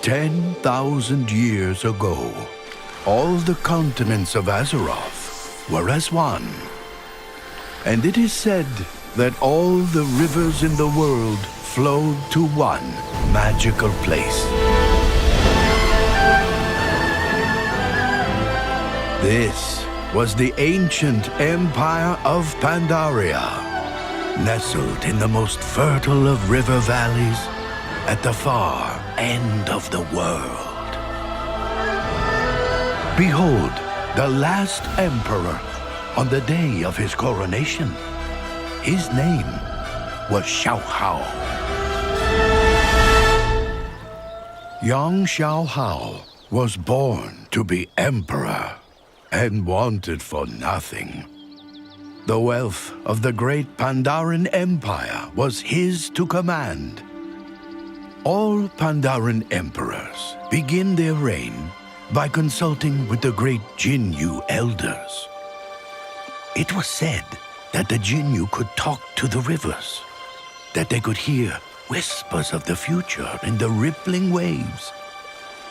10,000 years ago, all the continents of Azeroth were as one. And it is said that all the rivers in the world flowed to one magical place. This was the ancient Empire of Pandaria, nestled in the most fertile of river valleys at the far end of the world. Behold, the last emperor on the day of his coronation. His name was Shaohao. Young Shaohao was born to be emperor and wanted for nothing. The wealth of the great Pandaren Empire was his to command. All Pandaren emperors begin their reign by consulting with the great Jinyu elders. It was said that the Jinyu could talk to the rivers, that they could hear whispers of the future in the rippling waves.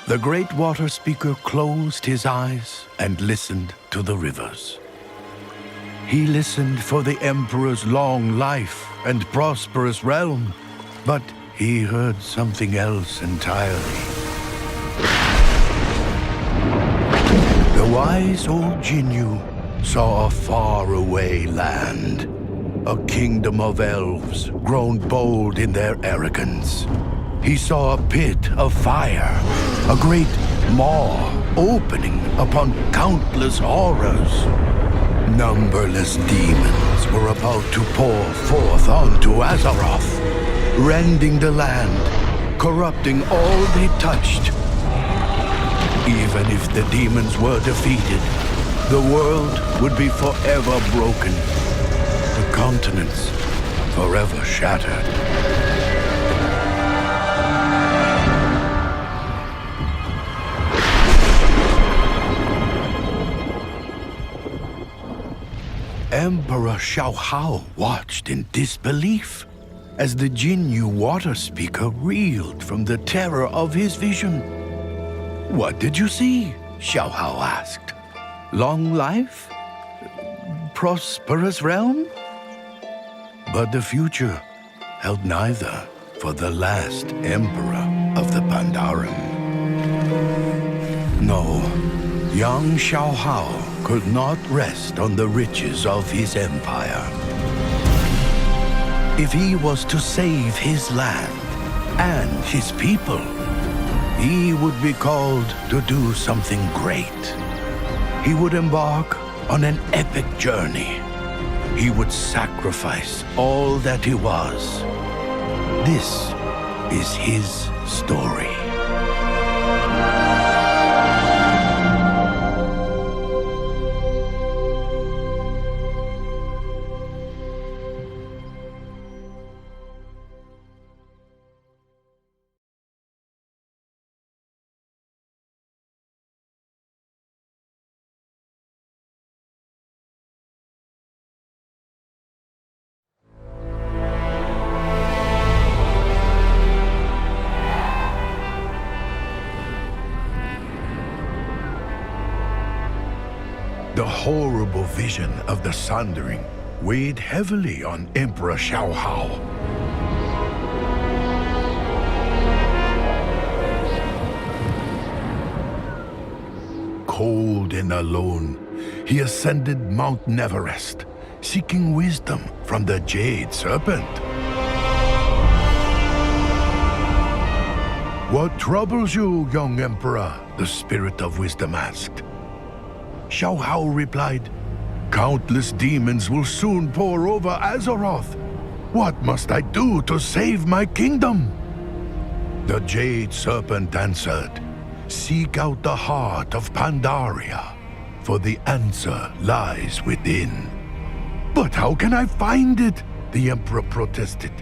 The great water speaker closed his eyes and listened to the rivers. He listened for the emperor's long life and prosperous realm, but he heard something else entirely. The wise old Jinyu saw a faraway land, a kingdom of elves grown bold in their arrogance. He saw a pit of fire, a great maw opening upon countless horrors. Numberless demons were about to pour forth onto Azeroth, rending the land, corrupting all they touched. Even if the demons were defeated, the world would be forever broken, the continents forever shattered. Emperor Shaohao watched in disbelief as the Jinyu water speaker reeled from the terror of his vision. "What did you see?" Shaohao asked. "Long life? Prosperous realm?" But the future held neither for the last emperor of the Pandaren. No, young Shaohao could not rest on the riches of his empire. If he was to save his land and his people, he would be called to do something great. He would embark on an epic journey. He would sacrifice all that he was. This is his story. The horrible vision of the Sundering weighed heavily on Emperor Shaohao. Cold and alone, he ascended Mount Everest, seeking wisdom from the Jade Serpent. "What troubles you, young Emperor?" the Spirit of Wisdom asked. Shaohao replied, "Countless demons will soon pour over Azeroth. What must I do to save my kingdom?" The Jade Serpent answered, "Seek out the heart of Pandaria, for the answer lies within." "But how can I find it?" the Emperor protested.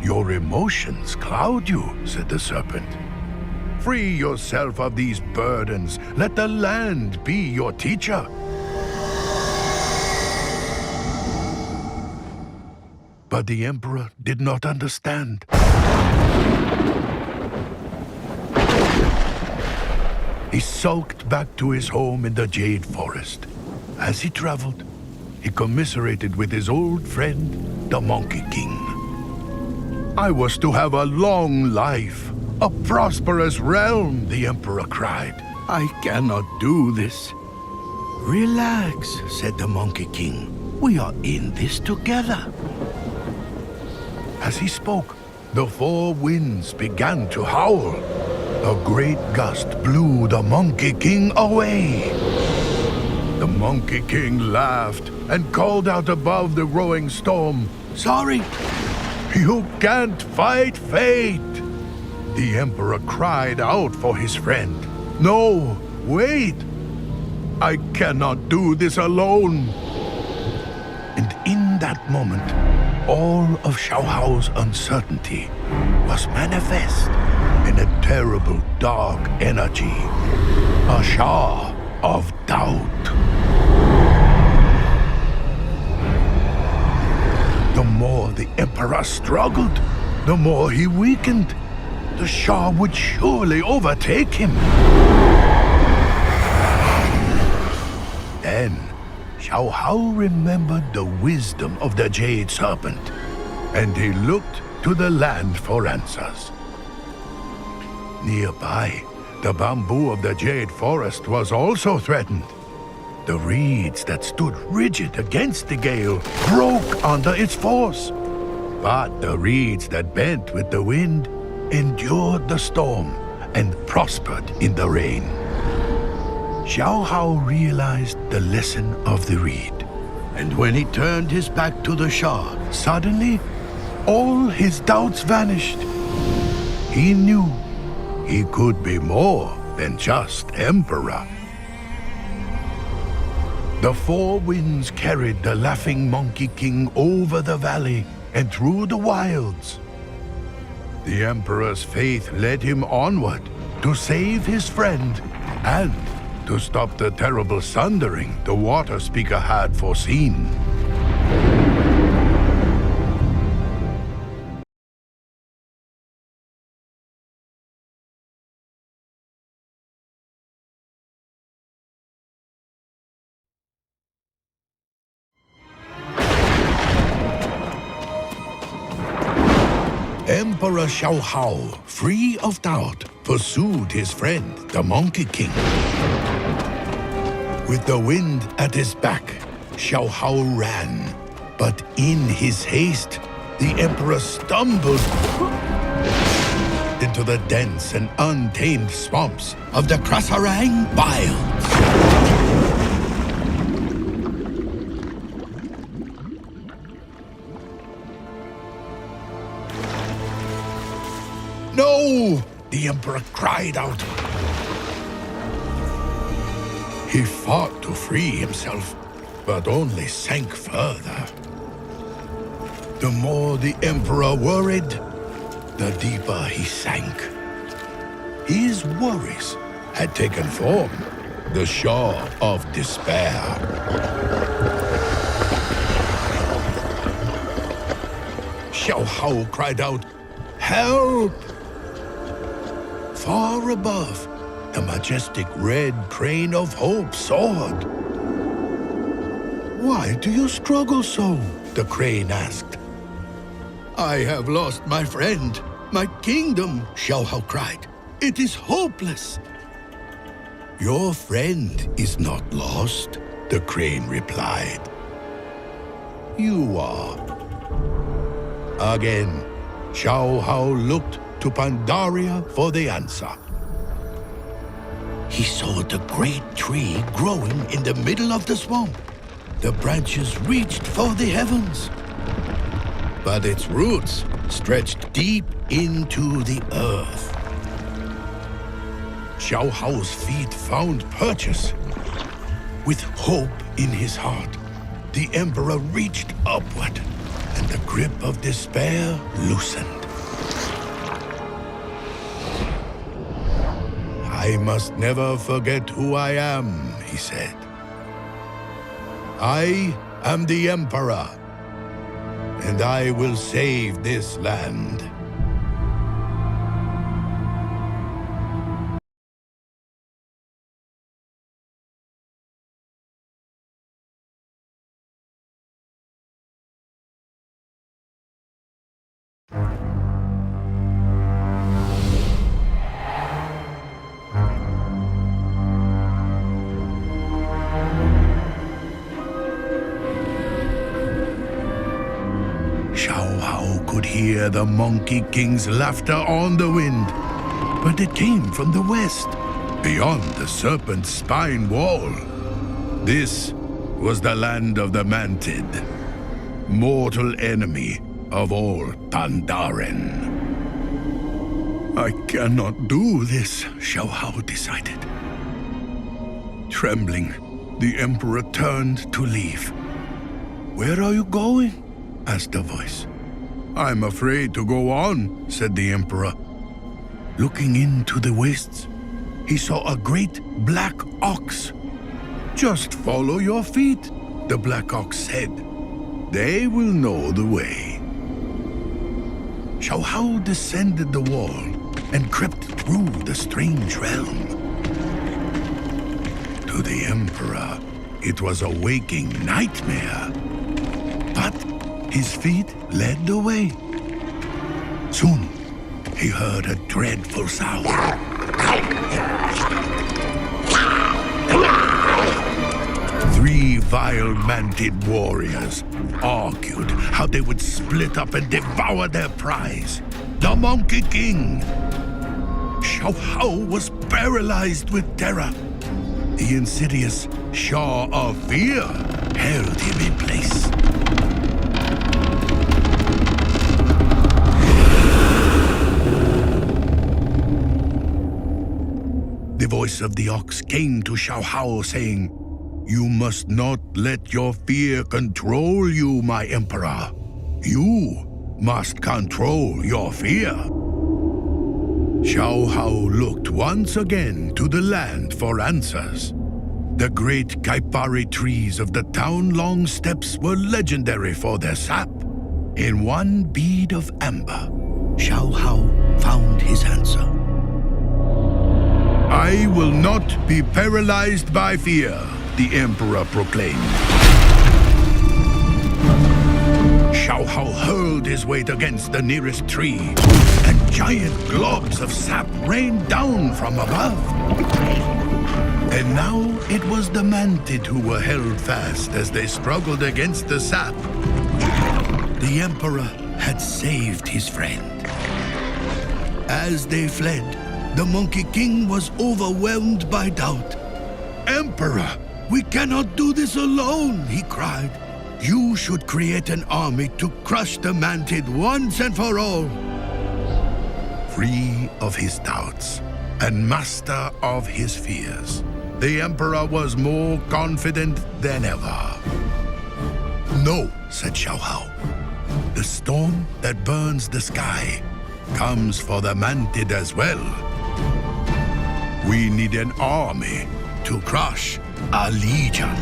"Your emotions cloud you," said the serpent. "Free yourself of these burdens. Let the land be your teacher." But the Emperor did not understand. he sulked back to his home in the Jade Forest. As he traveled, he commiserated with his old friend, the Monkey King. "I was to have a long life, a prosperous realm," the Emperor cried. "I cannot do this." "Relax," said the Monkey King. "We are in this together." As he spoke, the four winds began to howl. A great gust blew the Monkey King away. The Monkey King laughed and called out above the roaring storm, "Sorry, you can't fight fate." The Emperor cried out for his friend. "No, wait! I cannot do this alone." And in that moment, all of Shaohao's uncertainty was manifest in a terrible dark energy, a Shah of doubt. The more the Emperor struggled, the more he weakened. The Shah would surely overtake him. Then, Shaohao remembered the wisdom of the Jade Serpent, and he looked to the land for answers. Nearby, the bamboo of the Jade Forest was also threatened. The reeds that stood rigid against the gale broke under its force. But the reeds that bent with the wind endured the storm and prospered in the rain. Shaohao realized the lesson of the reed. And when he turned his back to the Shah, suddenly, all his doubts vanished. He knew he could be more than just Emperor. The four winds carried the laughing Monkey King over the valley and through the wilds. The Emperor's faith led him onward to save his friend and to stop the terrible Sundering the Water Speaker had foreseen. Emperor Shaohao, free of doubt, pursued his friend, the Monkey King. With the wind at his back, Shaohao ran. But in his haste, the Emperor stumbled into the dense and untamed swamps of the Krasarang Wilds. "No!" the Emperor cried out. He fought to free himself, but only sank further. The more the Emperor worried, the deeper he sank. His worries had taken form, the Shah of despair. Shaohao cried out, "Help!" Far above, the majestic red crane of hope soared. "Why do you struggle so?" the crane asked. "I have lost my friend, my kingdom," Shaohao cried. "It is hopeless." "Your friend is not lost," the crane replied. "You are." Again, Shaohao looked to Pandaria for the answer. He saw the great tree growing in the middle of the swamp. The branches reached for the heavens, but its roots stretched deep into the earth. Shaohao's feet found purchase. With hope in his heart, the Emperor reached upward, and the grip of despair loosened. "I must never forget who I am," he said. "I am the Emperor, and I will save this land." hear the Monkey King's laughter on the wind, but it came from the west, beyond the serpent's spine wall. This was the land of the Mantid, mortal enemy of all Pandaren. I cannot do this, Shaohao decided. Trembling, the Emperor turned to leave. "Where are you going?" asked a voice. "I'm afraid to go on," said the Emperor. Looking into the wastes, he saw a great black ox. "Just follow your feet," the black ox said. "They will know the way." Shaohao descended the wall and crept through the strange realm. To the Emperor, it was a waking nightmare. But his feet led the way. Soon, he heard a dreadful sound. Three vile Mantid warriors argued how they would split up and devour their prize, the Monkey King. Shaohao was paralyzed with terror. The insidious Shaw of Fear held him in place. The voice of the ox came to Shaohao, saying, "You must not let your fear control you, my Emperor. You must control your fear." Shaohao looked once again to the land for answers. The great Kaipari trees of the town-long steppes were legendary for their sap. In one bead of amber, Shaohao found his answer. "I will not be paralyzed by fear," the Emperor proclaimed. Shaohao hurled his weight against the nearest tree, and giant globs of sap rained down from above. And now it was the Mantid who were held fast as they struggled against the sap. The Emperor had saved his friend. As they fled, the Monkey King was overwhelmed by doubt. "Emperor, we cannot do this alone," he cried. "You should create an army to crush the Mantid once and for all." Free of his doubts and master of his fears, the Emperor was more confident than ever. "No," said Shaohao. "The storm that burns the sky comes for the Mantid as well. We need an army to crush a legion."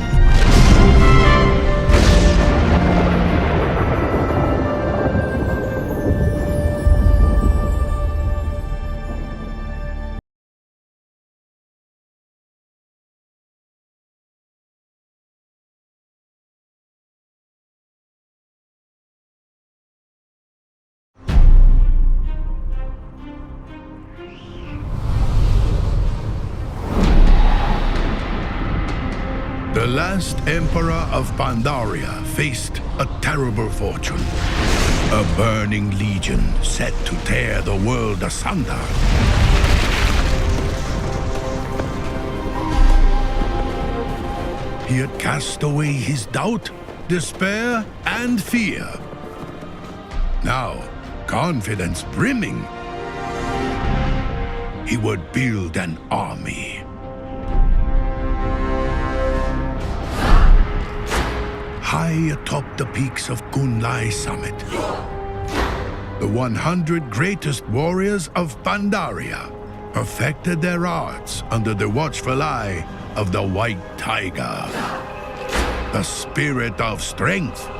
The last Emperor of Pandaria faced a terrible fortune. A burning legion set to tear the world asunder. He had cast away his doubt, despair, and fear. Now, confidence brimming, he would build an army. High atop the peaks of Kunlai Summit, the 100 greatest warriors of Pandaria perfected their arts under the watchful eye of the White Tiger, the spirit of strength.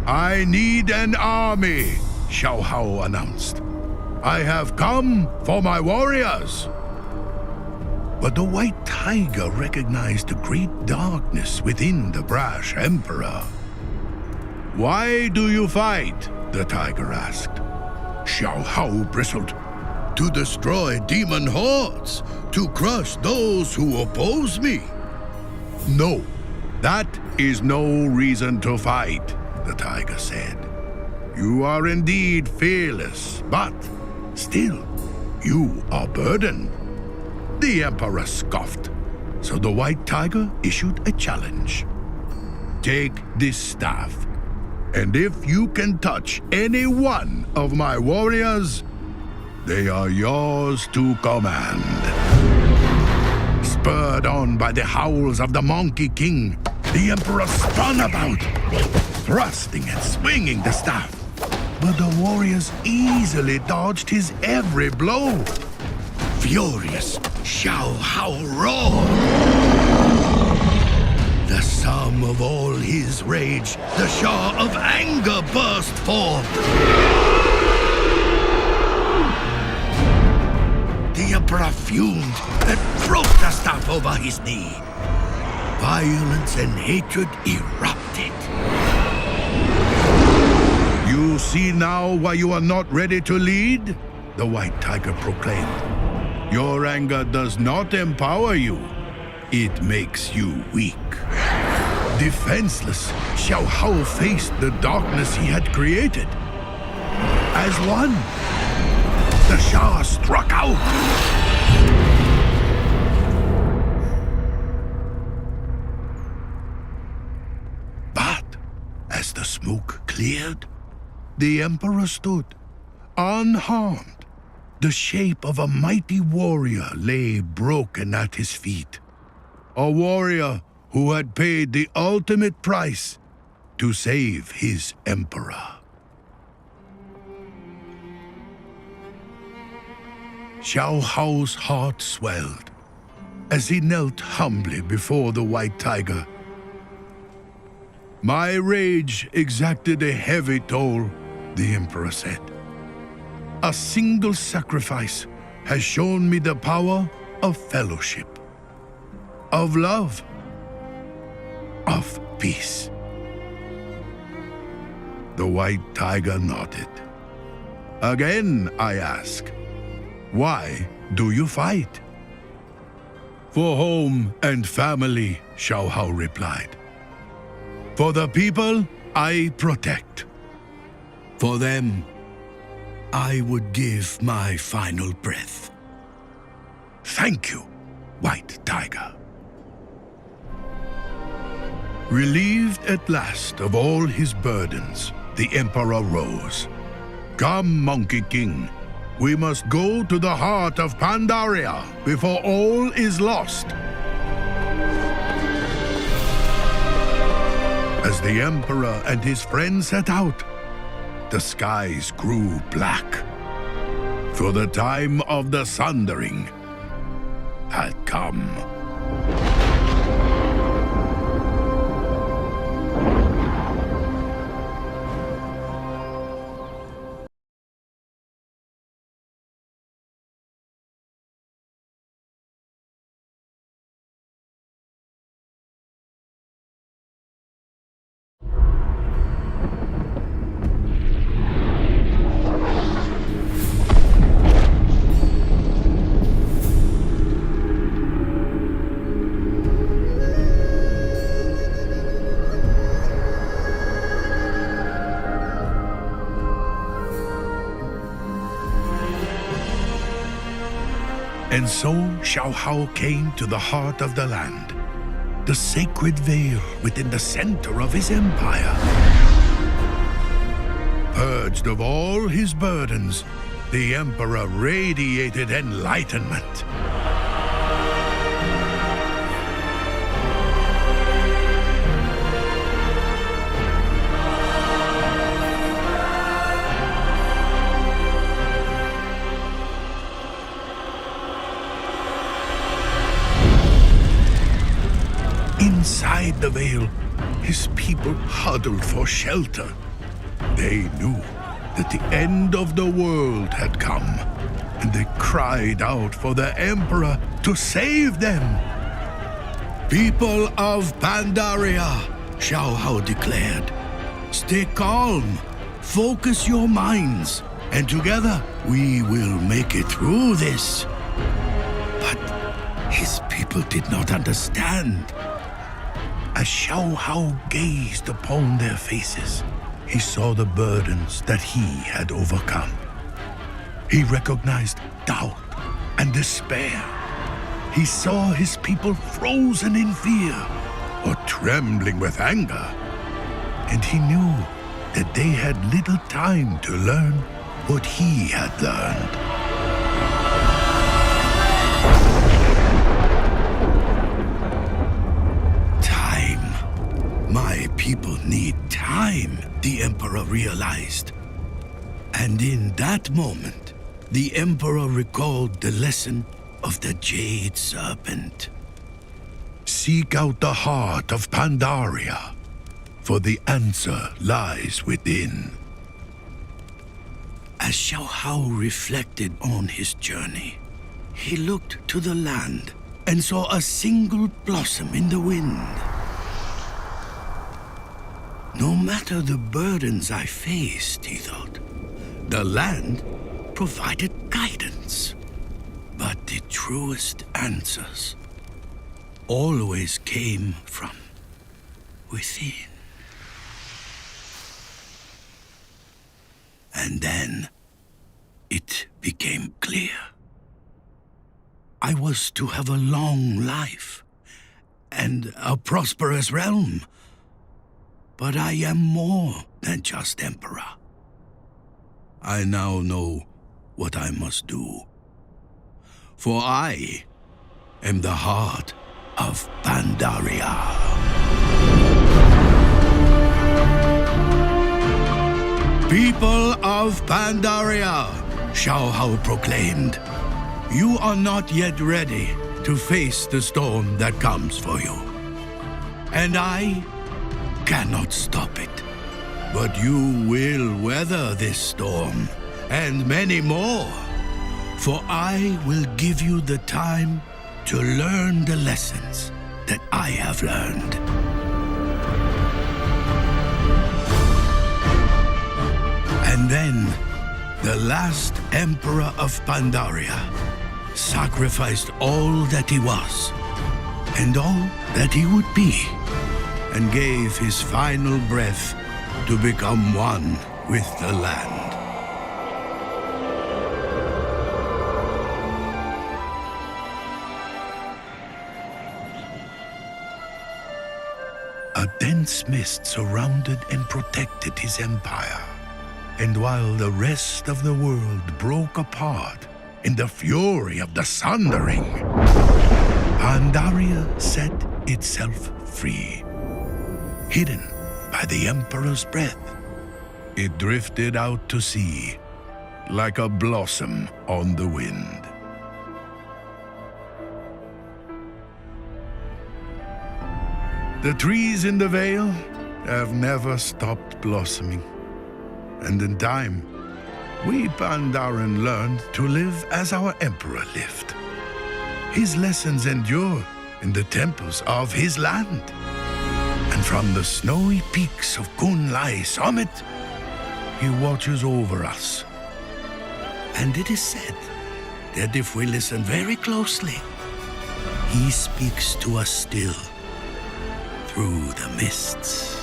"I need an army," Shaohao announced. "I have come for my warriors." But the White Tiger recognized the great darkness within the brash Emperor. "Why do you fight?" the tiger asked. Shaohao bristled. "To destroy demon hordes, to crush those who oppose me." "No, that is no reason to fight, the tiger said. You are indeed fearless, but still, you are burdened. The emperor scoffed, so the white tiger issued a challenge. Take this staff, and if you can touch any one of my warriors, they are yours to command. Spurred on by the howls of the Monkey King, the emperor spun about, thrusting and swinging the staff. But the warriors easily dodged his every blow. Furious, Shaohao roared. The sum of all his rage, the Shah of anger burst forth. The emperor fumed and broke the staff over his knee. Violence and hatred erupted. You see now why you are not ready to lead? The white tiger proclaimed. Your anger does not empower you. It makes you weak. Defenseless, Shaohao faced the darkness he had created. As one, the Shah struck out. But as the smoke cleared, the emperor stood, unharmed. The shape of a mighty warrior lay broken at his feet. A warrior who had paid the ultimate price to save his emperor. Shaohao's heart swelled as he knelt humbly before the white tiger. My rage exacted a heavy toll, the emperor said. A single sacrifice has shown me the power of fellowship, of love, of peace. The white tiger nodded. Again, I ask, why do you fight? For home and family, Shaohao replied. For the people I protect. For them, I would give my final breath. Thank you, white tiger. Relieved at last of all his burdens, the emperor rose. Come, Monkey King, we must go to the heart of Pandaria before all is lost. As the emperor and his friends set out, the skies grew black, for the time of the Sundering had come. And so Shaohao came to the heart of the land, the sacred veil within the center of his empire. Purged of all his burdens, the emperor radiated enlightenment. Inside the veil, his people huddled for shelter. They knew that the end of the world had come, and they cried out for the emperor to save them. People of Pandaria, Shaohao declared, stay calm, focus your minds, and together we will make it through this. But his people did not understand. As Shaohao gazed upon their faces, he saw the burdens that he had overcome. He recognized doubt and despair. He saw his people frozen in fear or trembling with anger. And he knew that they had little time to learn what he had learned. My people need time, the Emperor realized. And in that moment, the Emperor recalled the lesson of the Jade Serpent. Seek out the heart of Pandaria, for the answer lies within. As Shaohao reflected on his journey, he looked to the land and saw a single blossom in the wind. No matter the burdens I faced, he thought, the land provided guidance. But the truest answers always came from within. And then it became clear. I was to have a long life and a prosperous realm. But I am more than just Emperor. I now know what I must do. For I am the heart of Pandaria. People of Pandaria, Shaohao proclaimed, you are not yet ready to face the storm that comes for you. And I cannot stop it. But you will weather this storm, and many more. For I will give you the time to learn the lessons that I have learned. And then, the last Emperor of Pandaria sacrificed all that he was, and all that he would be, and gave his final breath to become one with the land. A dense mist surrounded and protected his empire. And while the rest of the world broke apart in the fury of the Sundering, Pandaria set itself free. Hidden by the Emperor's breath, it drifted out to sea like a blossom on the wind. The trees in the vale have never stopped blossoming. And in time, we Pandaren learned to live as our Emperor lived. His lessons endure in the temples of his land. And from the snowy peaks of Kunlai Summit, he watches over us. And it is said that if we listen very closely, he speaks to us still through the mists.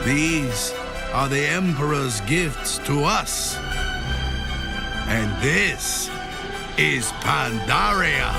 These are the Emperor's gifts to us. And this is Pandaria.